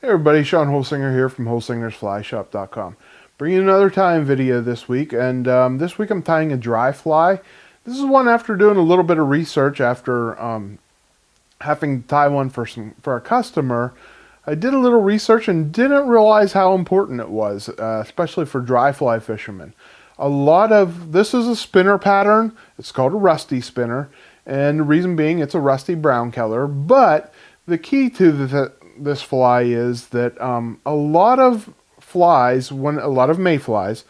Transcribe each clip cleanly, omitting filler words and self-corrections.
Hey everybody, Sean Holsinger here from holsingersflyshop.com. Bringing another tying video this week, and this week I'm tying a dry fly. This is one after doing a little bit of research after having to tie one for a customer. I did a little research and didn't realize how important it was, especially for dry fly fishermen. This is a spinner pattern. It's called a rusty spinner, and the reason being it's a rusty brown color, but the key to this fly is that a lot of mayflies,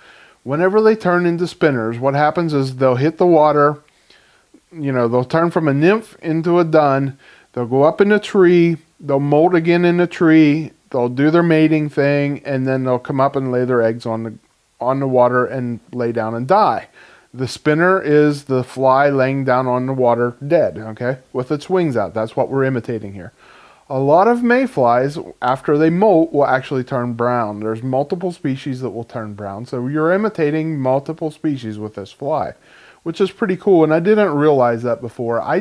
whenever they turn into spinners, what happens is they'll hit the water. They'll turn from a nymph into a dun. They'll go up in a tree. They'll molt again in a tree. They'll do their mating thing, and then they'll come up and lay their eggs on the water and lay down and die. The spinner is the fly laying down on the water dead, okay, with its wings out. That's what we're imitating here. A lot of mayflies, after they molt, will actually turn brown. There's multiple species that will turn brown. So you're imitating multiple species with this fly, which is pretty cool. And I didn't realize that before. I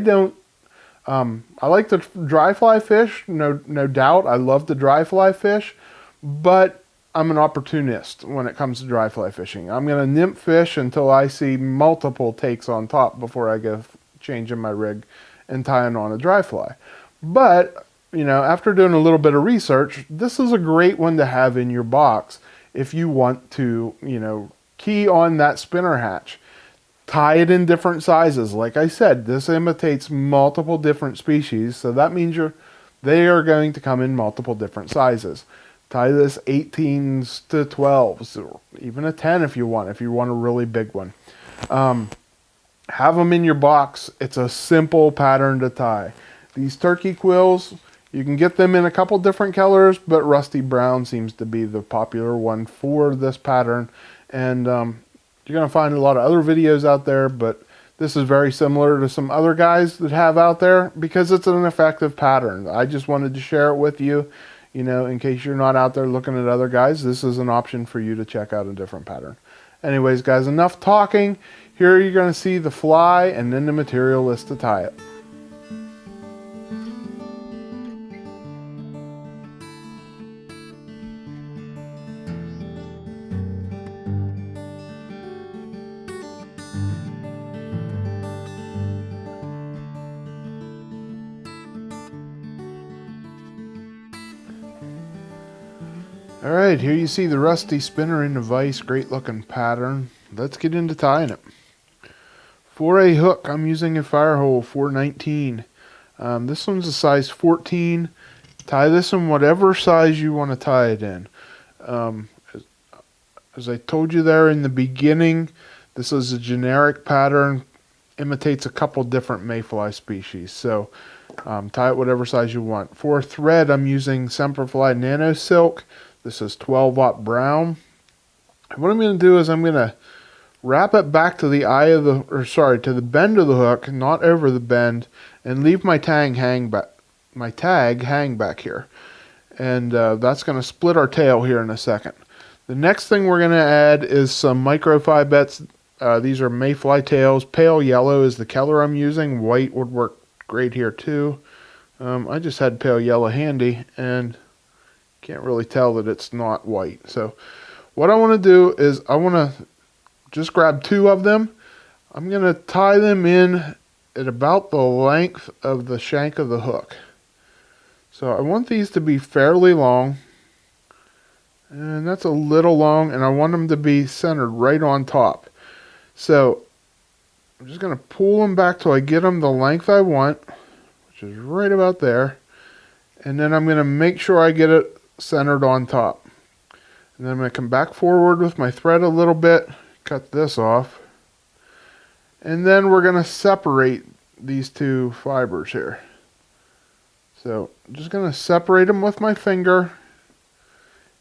like to dry fly fish, no doubt. I love to dry fly fish, but I'm an opportunist when it comes to dry fly fishing. I'm going to nymph fish until I see multiple takes on top before I go changing my rig and tying on a dry fly. But after doing a little bit of research, this is a great one to have in your box if you want to, key on that spinner hatch. Tie it in different sizes. Like I said, this imitates multiple different species, so that means they are going to come in multiple different sizes. Tie this 18s to 12s, or even a 10 if you want a really big one. Have them in your box. It's a simple pattern to tie. These turkey quills, you can get them in a couple different colors, but rusty brown seems to be the popular one for this pattern. And you're going to find a lot of other videos out there, but this is very similar to some other guys that have out there because it's an effective pattern. I just wanted to share it with you, in case you're not out there looking at other guys. This is an option for you to check out a different pattern. Anyways, guys, enough talking. Here you're going to see the fly and then the material list to tie it. Alright, here you see the rusty spinner in the vise, great looking pattern. Let's get into tying it. For a hook, I'm using a Firehole 419. This one's a size 14. Tie this in whatever size you want to tie it in. As I told you there in the beginning, this is a generic pattern, imitates a couple different mayfly species. So tie it whatever size you want. For thread, I'm using Semperfli Nano Silk. This is 12-aught brown. And what I'm going to do is I'm going to wrap it back to the to the bend of the hook, not over the bend, and leave my tag hang back here. And that's going to split our tail here in a second. The next thing we're going to add is some microphybettes. These are mayfly tails. Pale yellow is the color I'm using. White would work great here too. I just had pale yellow handy and can't really tell that it's not white. So what I want to do is I want to just grab 2 of them. I'm going to tie them in at about the length of the shank of the hook. So I want these to be fairly long, and that's a little long, and I want them to be centered right on top. So I'm just going to pull them back till I get them the length I want, which is right about there. And then I'm going to make sure I get it centered on top. And then I'm going to come back forward with my thread a little bit, cut this off, and then we're going to separate these 2 fibers here. So I'm just going to separate them with my finger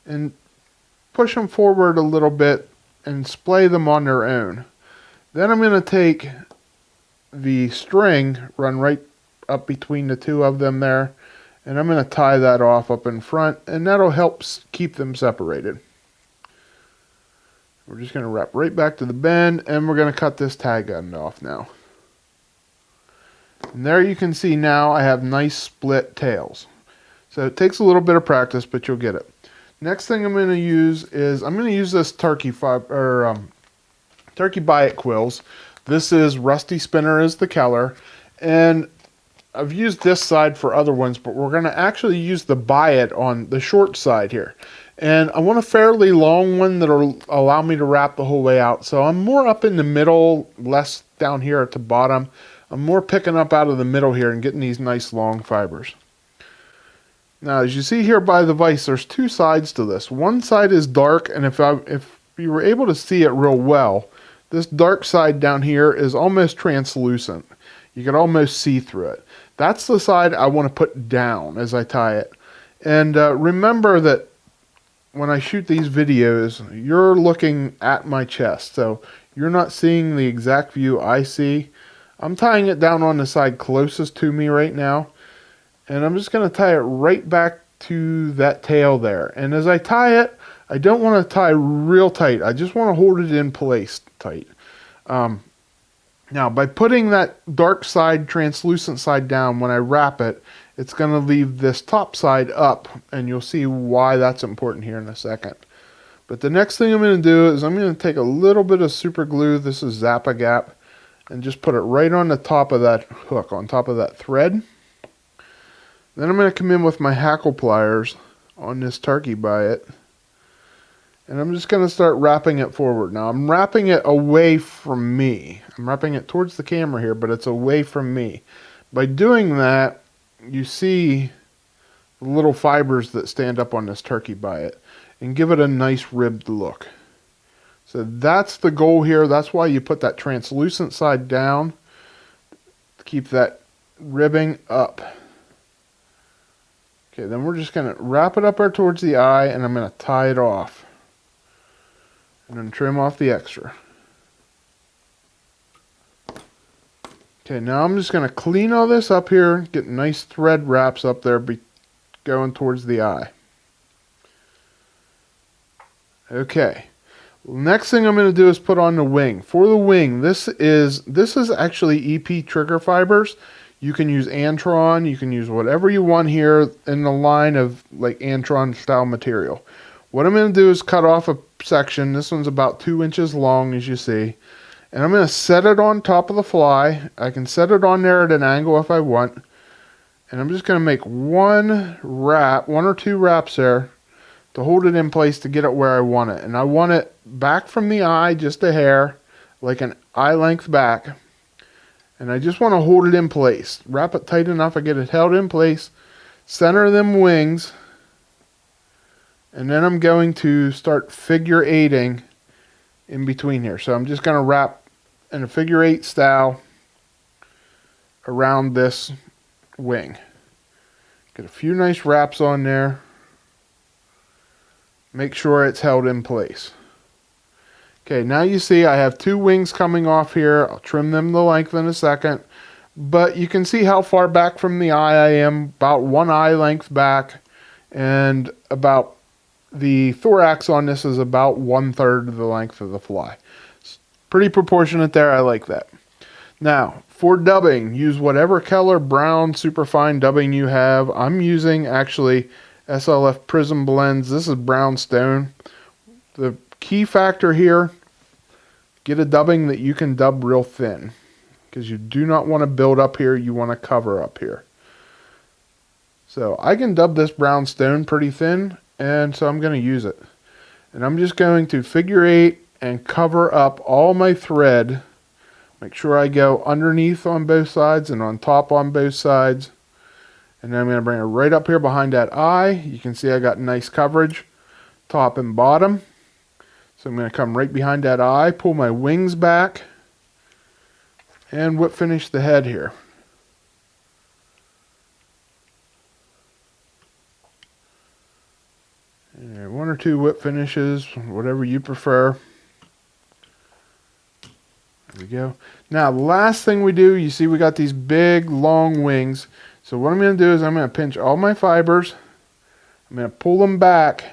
and push them forward a little bit and splay them on their own. Then I'm going to take the string, run right up between the 2 of them there, and I'm going to tie that off up in front, and that'll help keep them separated. We're just going to wrap right back to the bend, and we're going to cut this tag end off now. And there you can see now I have nice split tails. So it takes a little bit of practice, but you'll get it. Next thing I'm going to use is this Turkey Biot Quills. This is Rusty Spinner is the color, and I've used this side for other ones, but we're going to actually use the Biot on the short side here. And I want a fairly long one that'll allow me to wrap the whole way out. So I'm more up in the middle, less down here at the bottom. I'm more picking up out of the middle here and getting these nice long fibers. Now, as you see here by the vise, there's two sides to this. One side is dark, and if you were able to see it real well, this dark side down here is almost translucent. You can almost see through it. That's the side I want to put down as I tie it. And remember that when I shoot these videos, you're looking at my chest, so you're not seeing the exact view I see. I'm tying it down on the side closest to me right now, and I'm just going to tie it right back to that tail there. And as I tie it, I don't want to tie real tight. I just want to hold it in place tight. Now, by putting that dark side, translucent side down, when I wrap it, it's going to leave this top side up, and you'll see why that's important here in a second. But the next thing I'm going to do is I'm going to take a little bit of super glue, this is Zap-A-Gap, and just put it right on the top of that hook, on top of that thread. Then I'm going to come in with my hackle pliers on this Turkey Biot, and I'm just going to start wrapping it forward. Now I'm wrapping it away from me. I'm wrapping it towards the camera here, but it's away from me. By doing that, you see the little fibers that stand up on this Turkey Biot and give it a nice ribbed look. So that's the goal here. That's why you put that translucent side down to keep that ribbing up. Okay, then we're just going to wrap it up there towards the eye, and I'm going to tie it off. And then trim off the extra. Okay, now I'm just going to clean all this up here, get nice thread wraps up there going towards the eye. Okay, next thing I'm going to do is put on the wing. For the wing, this is actually EP trigger fibers. You can use antron, you can use whatever you want here in the line of like antron style material. What I'm going to do is cut off a section. This one's about 2 inches long, as you see. And I'm going to set it on top of the fly. I can set it on there at an angle if I want. And I'm just going to make one or two wraps there to hold it in place to get it where I want it. And I want it back from the eye, just a hair, like an eye length back. And I just want to hold it in place. Wrap it tight enough I get it held in place. Center them wings. And then I'm going to start figure eighting in between here. So I'm just going to wrap in a figure eight style around this wing. Get a few nice wraps on there. Make sure it's held in place. Okay, now you see I have two wings coming off here. I'll trim them the length in a second. But you can see how far back from the eye I am. About one eye length back. And about the thorax on this is about 1/3 of the length of the fly. It's pretty proportionate there. I like that. Now, for dubbing, use whatever color brown superfine dubbing you have. I'm using actually SLF Prism Blends. This is brown stone. The key factor here, get a dubbing that you can dub real thin, because you do not want to build up here, you want to cover up here. So I can dub this brown stone pretty thin, and so I'm going to use it. And I'm just going to figure eight and cover up all my thread. Make sure I go underneath on both sides and on top on both sides. And then I'm going to bring it right up here behind that eye. You can see I got nice coverage, top and bottom. So I'm going to come right behind that eye, pull my wings back, and whip finish the head here. And one or two whip finishes, whatever you prefer. There we go. Now, the last thing we do, you see we got these big, long wings. So what I'm going to do is I'm going to pinch all my fibers. I'm going to pull them back,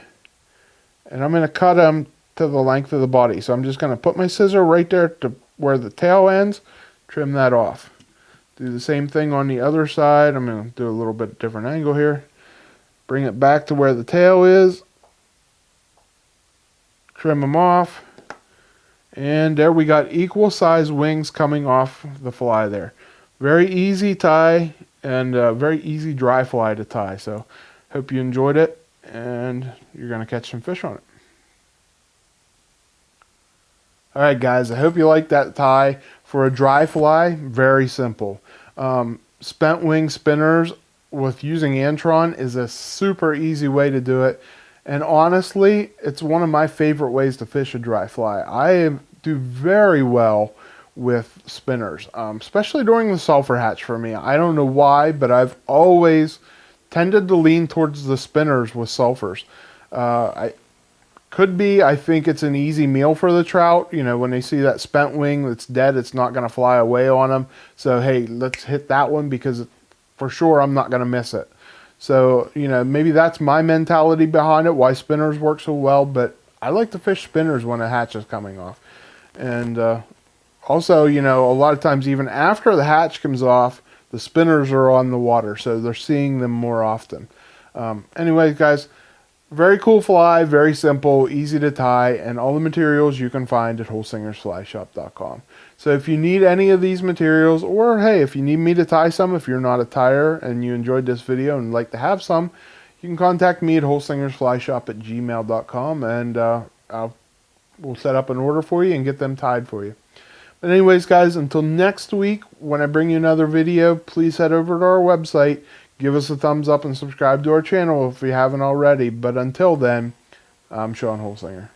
and I'm going to cut them to the length of the body. So I'm just going to put my scissor right there to where the tail ends, trim that off. Do the same thing on the other side. I'm going to do a little bit different angle here. Bring it back to where the tail is. Trim them off. And there we got equal size wings coming off the fly there. Very easy tie and very easy dry fly to tie. So hope you enjoyed it and you're going to catch some fish on it. Alright guys, I hope you like that tie. For a dry fly, very simple. Spent wing spinners with using antron is a super easy way to do it. And honestly, it's one of my favorite ways to fish a dry fly. I do very well with spinners, especially during the sulfur hatch for me. I don't know why, but I've always tended to lean towards the spinners with sulfurs. I think it's an easy meal for the trout. You know, when they see that spent wing that's dead, it's not going to fly away on them. So, hey, let's hit that one because for sure I'm not going to miss it. So, you know, maybe that's my mentality behind it, why spinners work so well. But I like to fish spinners when a hatch is coming off. And also, you know, a lot of times even after the hatch comes off, the spinners are on the water. So they're seeing them more often. Anyways, guys, very cool fly, very simple, easy to tie, and all the materials you can find at holsingersflyshop.com. So if you need any of these materials, or hey, if you need me to tie some, if you're not a tyer and you enjoyed this video and like to have some, you can contact me at holsingersflyshop@gmail.com and we'll set up an order for you and get them tied for you. But anyways, guys, until next week when I bring you another video, please head over to our website. Give us a thumbs up and subscribe to our channel if you haven't already. But until then, I'm Sean Holsinger.